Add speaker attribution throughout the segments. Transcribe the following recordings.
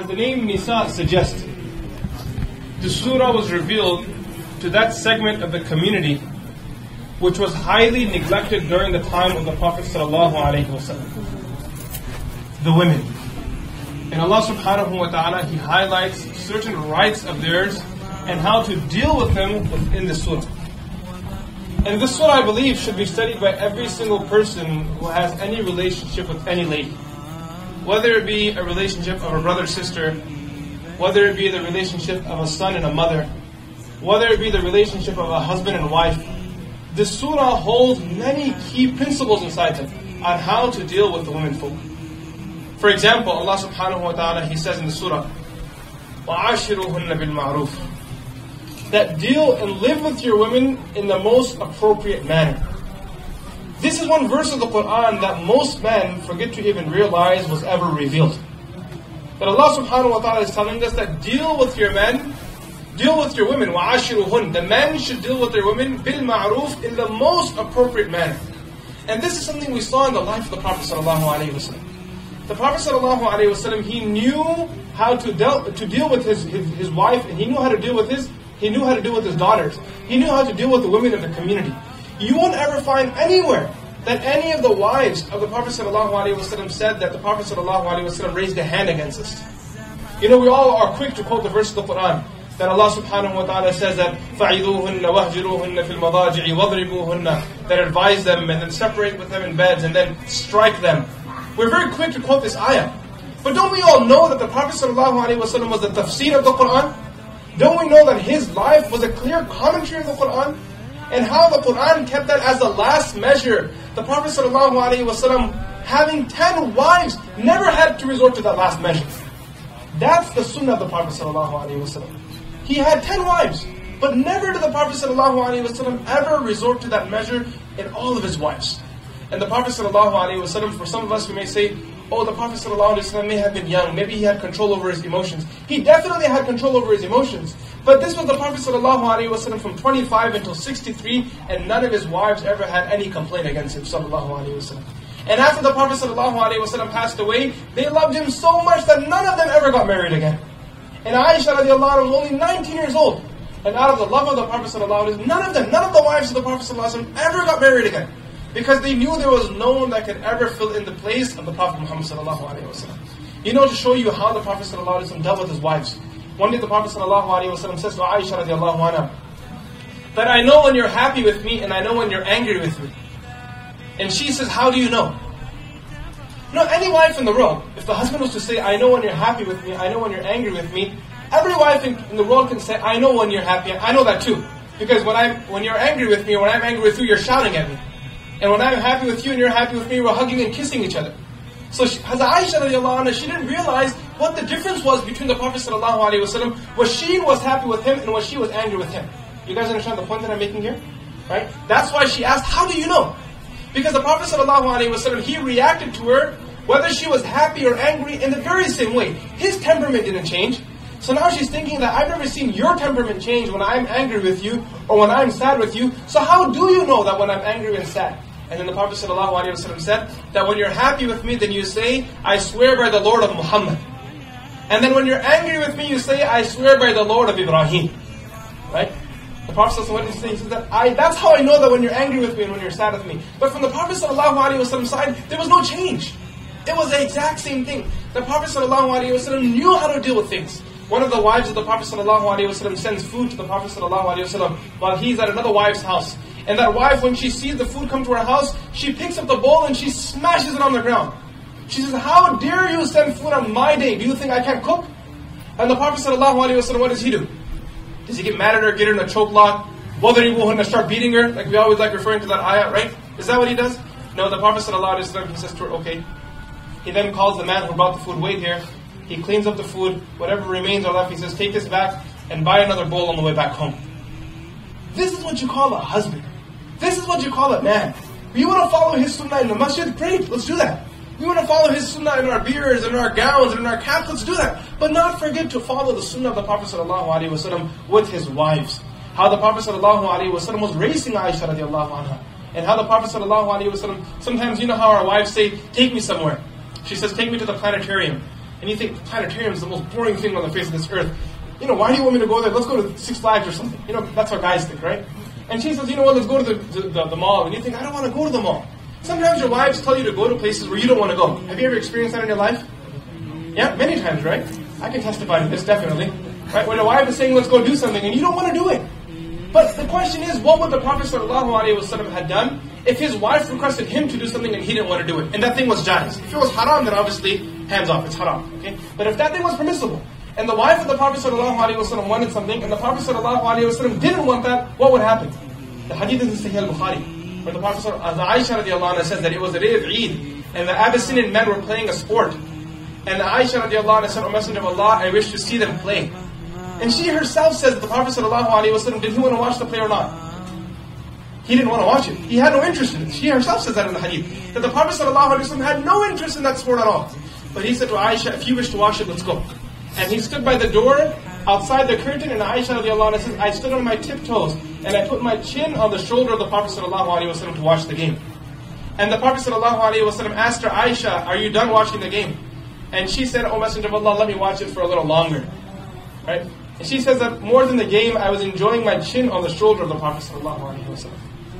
Speaker 1: The name Nisa suggests the surah was revealed to that segment of the community which was highly neglected during the time of the Prophet ﷺ, the women. And Allah subhanahu wa ta'ala, He highlights certain rights of theirs and how to deal with them within the surah. And this surah, I believe, should be studied by every single person who has any relationship with any lady. Whether it be a relationship of a brother, sister, whether it be the relationship of a son and a mother, whether it be the relationship of a husband and wife, this surah holds many key principles inside it on how to deal with the women folk. For example, Allah subhanahu wa ta'ala, He says in the surah, وَعَاشِرُوهُنَّ بِالْمَعْرُوفِ, that deal and live with your women in the most appropriate manner. This is one verse of the Quran that most men forget to even realize was ever revealed. That Allah subhanahu wa ta'ala is telling us that deal with your men, deal with your women, وَعَاشِرُهُنْ. The men should deal with their women بِالْمَعْرُوفِ, in the most appropriate manner. And this is something we saw in the life of the Prophet sallallahu alaihi wasallam. The Prophet sallallahu alaihi wasallam, he knew how to deal with his wife, and he knew how to deal with his daughters. He knew how to deal with the women of the community. You won't ever find anywhere that any of the wives of the Prophet ﷺ said that the Prophet ﷺ raised a hand against us. You know, we all are quick to quote the verse of the Quran that Allah subhanahu wa ta'ala says that فَعِذُوهُنَّ وَهْجُرُوهُنَّ فِي الْمَضَاجِعِ وَضْرِبُوهُنَّ, that advise them and then separate with them in beds and then strike them. We're very quick to quote this ayah. But don't we all know that the Prophet ﷺ was the tafsir of the Quran? Don't we know that his life was a clear commentary of the Quran? And how the Quran kept that as the last measure. The Prophet ﷺ, having 10 wives, never had to resort to that last measure. That's the sunnah of the Prophet ﷺ. He had 10 wives, but never did the Prophet ﷺ ever resort to that measure in all of his wives. And the Prophet ﷺ, for some of us we may say, oh, the Prophet ﷺ may have been young, maybe he had control over his emotions. He definitely had control over his emotions. But this was the Prophet ﷺ from 25 until 63, and none of his wives ever had any complaint against him ﷺ. And after the Prophet ﷺ passed away, they loved him so much that none of them ever got married again. And Aisha radiallahu anha was only 19 years old. And out of the love of the Prophet ﷺ, none of the wives of the Prophet ﷺ ever got married again. Because they knew there was no one that could ever fill in the place of the Prophet Muhammad ﷺ. You know, to show you how the Prophet ﷺ dealt with his wives. One day the Prophet ﷺ says to Aisha radiallahu anha, that I know when you're happy with me and I know when you're angry with me. And she says, how do you know? No, any wife in the world, if the husband was to say, I know when you're happy with me, I know when you're angry with me, every wife in the world can say, I know when you're happy, I know that too. Because when you're angry with me or when I'm angry with you, you're shouting at me. And when I'm happy with you and you're happy with me, we're hugging and kissing each other. So Aisha radiallahu anha, she didn't realize what the difference was between the Prophet ﷺ, when she was happy with him and when she was angry with him. You guys understand the point that I'm making here? Right? That's why she asked, how do you know? Because the Prophet ﷺ, he reacted to her, whether she was happy or angry, in the very same way. His temperament didn't change. So now she's thinking that I've never seen your temperament change when I'm angry with you or when I'm sad with you. So how do you know that when I'm angry and sad? And then the Prophet ﷺ said that when you're happy with me, then you say, I swear by the Lord of Muhammad. And then when you're angry with me, you say, I swear by the Lord of Ibrahim. Right? The Prophet ﷺ says that that's how I know that when you're angry with me and when you're sad with me. But from the Prophet ﷺ side, there was no change. It was the exact same thing. The Prophet ﷺ knew how to deal with things. One of the wives of the Prophet ﷺ sends food to the Prophet ﷺ while he's at another wife's house. And that wife, when she sees the food come to her house, she picks up the bowl and she smashes it on the ground. She says, how dare you send food on my day? Do you think I can't cook? And the Prophet ﷺ, what does he do? Does he get mad at her, get her in a choke lock, and start beating her? Like we always like referring to that ayah, right? Is that what he does? No, the Prophet ﷺ, he says to her, okay. He then calls the man who brought the food, wait here. He cleans up the food, whatever remains are left, he says, take this back and buy another bowl on the way back home. This is what you call a husband. This is what you call a man. We want to follow his sunnah in the masjid, great, let's do that. We want to follow his sunnah in our beards, in our gowns, and in our caps, let's do that. But not forget to follow the sunnah of the Prophet ﷺ with his wives. How the Prophet ﷺ was raising Aisha radiallahu anha. And how the Prophet ﷺ, sometimes you know how our wives say, take me somewhere. She says, take me to the planetarium. And you think the planetarium is the most boring thing on the face of this earth. Why do you want me to go there? Let's go to Six Flags or something. That's what guys think, right? And she says, let's go to the mall. And you think, I don't want to go to the mall. Sometimes your wives tell you to go to places where you don't want to go. Have you ever experienced that in your life? Yeah, many times, right? I can testify to this, definitely. Right? When a wife is saying, let's go do something, and you don't want to do it. But the question is, what would the Prophet ﷺ had done if his wife requested him to do something and he didn't want to do it? And that thing was jaiz. If it was haram, then obviously, hands off, it's haram. Okay? But if that thing was permissible, and the wife of the Prophet ﷺ wanted something, and the Prophet ﷺ didn't want that, what would happen? The hadith is in Sahih al-Bukhari, where the Prophet Aisha radiallahu anha says that it was the day of Eid, and the Abyssinian men were playing a sport. And Aisha radiallahu anha said, O Messenger of Allah, I wish to see them play. And she herself says that the Prophet ﷺ, did he want to watch the play or not? He didn't want to watch it. He had no interest in it. She herself says that in the hadith. That the Prophet ﷺ had no interest in that sport at all. But he said to Aisha, if you wish to watch it, let's go. And he stood by the door, outside the curtain, and Aisha radiallahu anha says, I stood on my tiptoes, and I put my chin on the shoulder of the Prophet ﷺ to watch the game. And the Prophet ﷺ asked her, Aisha, are you done watching the game? And she said, O Messenger of Allah, let me watch it for a little longer. Right? And she says that more than the game, I was enjoying my chin on the shoulder of the Prophet ﷺ.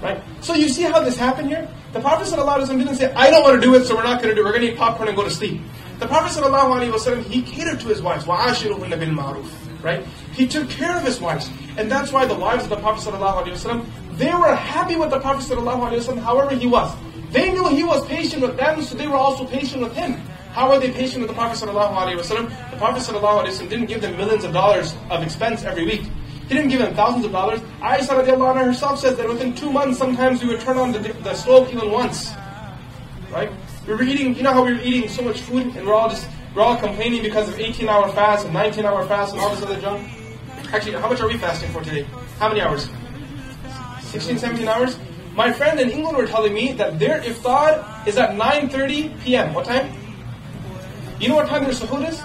Speaker 1: Right? So you see how this happened here? The Prophet ﷺ didn't say, I don't want to do it, so we're not going to do it. We're going to eat popcorn and go to sleep. The Prophet ﷺ, he catered to his wives. وَعَاشِرُهُنَّ بِالْمَعْرُوفِ. Right? He took care of his wives. And that's why the wives of the Prophet ﷺ, they were happy with the Prophet ﷺ however he was. They knew he was patient with them, so they were also patient with him. How were they patient with the Prophet ﷺ? The Prophet ﷺ didn't give them millions of dollars of expense every week. He didn't give them thousands of dollars. Aisha radiallahu anha herself says that within 2 months, sometimes we would turn on the stove even once. Right? We were eating, how we were eating so much food and we're all complaining because of 18-hour fast and 19-hour fast and all this other junk. Actually, how much are we fasting for today? How many hours? 16, 17 hours? My friend in England were telling me that their iftar is at 9:30 p.m. What time? You know what time their suhoor is?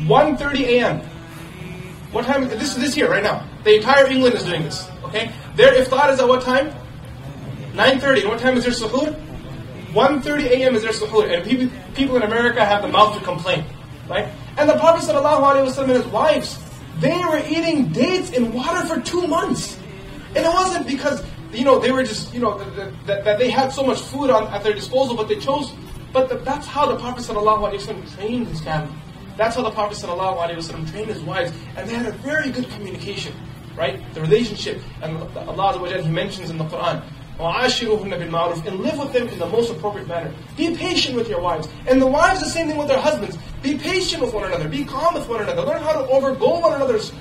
Speaker 1: 1:30 a.m. What time? This is this year, right now. The entire England is doing this. Okay? Their iftar is at what time? 9:30. And what time is their suhoor? 1:30 a.m. is their suhoor. And people in America have the mouth to complain. Right? And the Prophet ﷺ and his wives, they were eating dates in water for 2 months. And it wasn't because, they were just, that they had so much food at their disposal, but they chose. But that's how the Prophet ﷺ trained his family. That's how the Prophet ﷺ trained his wives. And they had a very good communication. Right? The relationship. And Allah Azza wa Jalla, He mentions in the Quran, وَعَاشِرُهُنَّ بِالْمَعْرُوفِ, and live with them in the most appropriate manner. Be patient with your wives. And the wives, the same thing with their husbands. Be patient with one another. Be calm with one another. Learn how to overgo one another's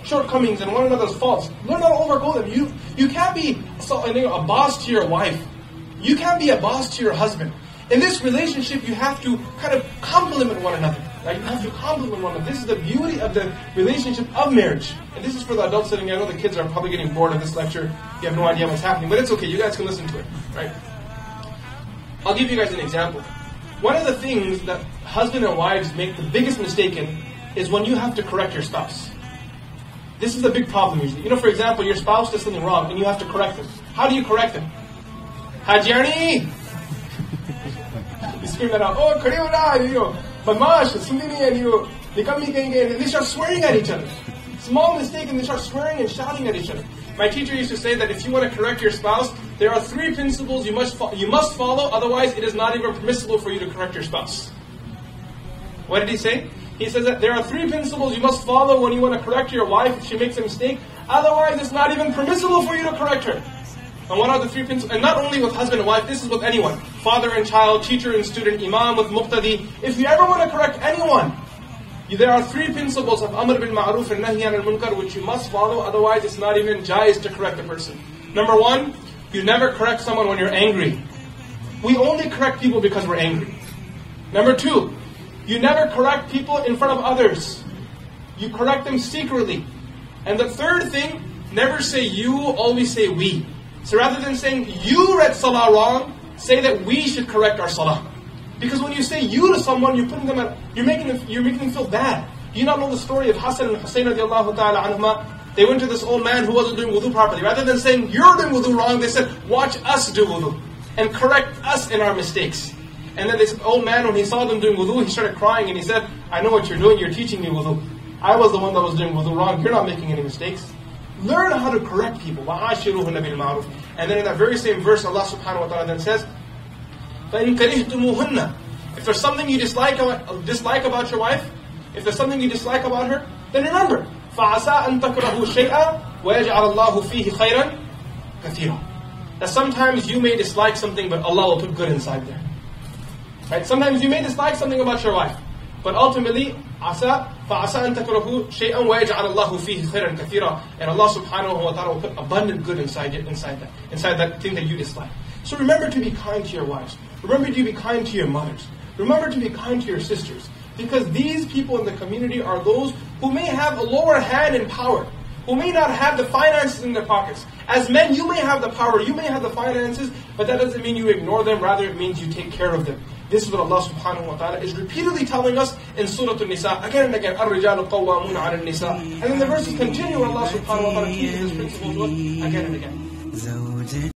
Speaker 1: shortcomings and one another's faults. Learn how to overgo them. You can't be a boss to your wife. You can't be a boss to your husband. In this relationship, you have to kind of complement one another. Right? You have to complement one another. This is the beauty of the relationship of marriage. And this is for the adults sitting here. I know the kids are probably getting bored of this lecture. You have no idea what's happening. But it's okay. You guys can listen to it. Right? I'll give you guys an example. One of the things that husband and wives make the biggest mistake in is when you have to correct your spouse. This is a big problem usually. For example, your spouse does something wrong and you have to correct them. How do you correct them? Hajiani! You scream that out, oh, Kariwala, Bamash, Sundini, and and they start swearing at each other. Small mistake and they start swearing and shouting at each other. My teacher used to say that if you want to correct your spouse, there are 3 principles you must follow, otherwise it is not even permissible for you to correct your spouse. What did he say? He says that there are 3 principles you must follow when you want to correct your wife if she makes a mistake, otherwise it's not even permissible for you to correct her. And what are the 3 principles? And not only with husband and wife, this is with anyone. Father and child, teacher and student, imam with muqtadi. If you ever want to correct anyone, there are 3 principles of Amr bil Ma'ruf and Nahy anil Munkar which you must follow, otherwise it's not even jaiz to correct a person. Number 1, you never correct someone when you're angry. We only correct people because we're angry. Number 2, you never correct people in front of others. You correct them secretly. And the 3rd thing, never say you, always say we. So rather than saying you read salah wrong, say that we should correct our salah. Because when you say you to someone, you're making them feel bad. You not know the story of Hassan and Hussain radiallahu ta'ala anhuma. They went to this old man who wasn't doing wudu properly. Rather than saying you're doing wudu wrong, they said watch us do wudu and correct us in our mistakes. And then this old man, when he saw them doing wudu, he started crying and he said, I know what you're doing, you're teaching me wudu. I was the one that was doing wudu wrong, you're not making any mistakes. Learn how to correct people. وَعَاشِرُوهُنَّ بِالْمَعْرُوفِ. And then in that very same verse, Allah subhanahu wa ta'ala then says, فَإِن كَرِهْتُمُوهُنَّ. If there's something you dislike about your wife, if there's something you dislike about her, then remember, فَعَسَىٰ أَن تَكْرَهُوا شَيْئًا وَيَجْعَلَ اللَّهُ فِيهِ خَيْرًا كَثِيرًا. That sometimes you may dislike something, but Allah will put good inside there. Right? Sometimes you may dislike something about your wife, but ultimately, فَعَسَىٰ أَن تَكْرَهُوا شَيْئًا وَيَجْعَلَ اللَّهُ فِيهِ خَيْرًا كَثِيرًا. And Allah subhanahu wa ta'ala will put abundant good inside that thing that you dislike. So remember to be kind to your wives. Remember to be kind to your mothers. Remember to be kind to your sisters. Because these people in the community are those who may have a lower hand in power, who may not have the finances in their pockets. As men, you may have the power, you may have the finances, but that doesn't mean you ignore them, rather it means you take care of them. This is what Allah subhanahu wa ta'ala is repeatedly telling us in Surah An-Nisa, again and again, الرِّجَالُ قَوَّامُونَ عَلَى النِّسَاءِ. And then the verses continue, Allah subhanahu wa ta'ala teaches this principle to us again and again.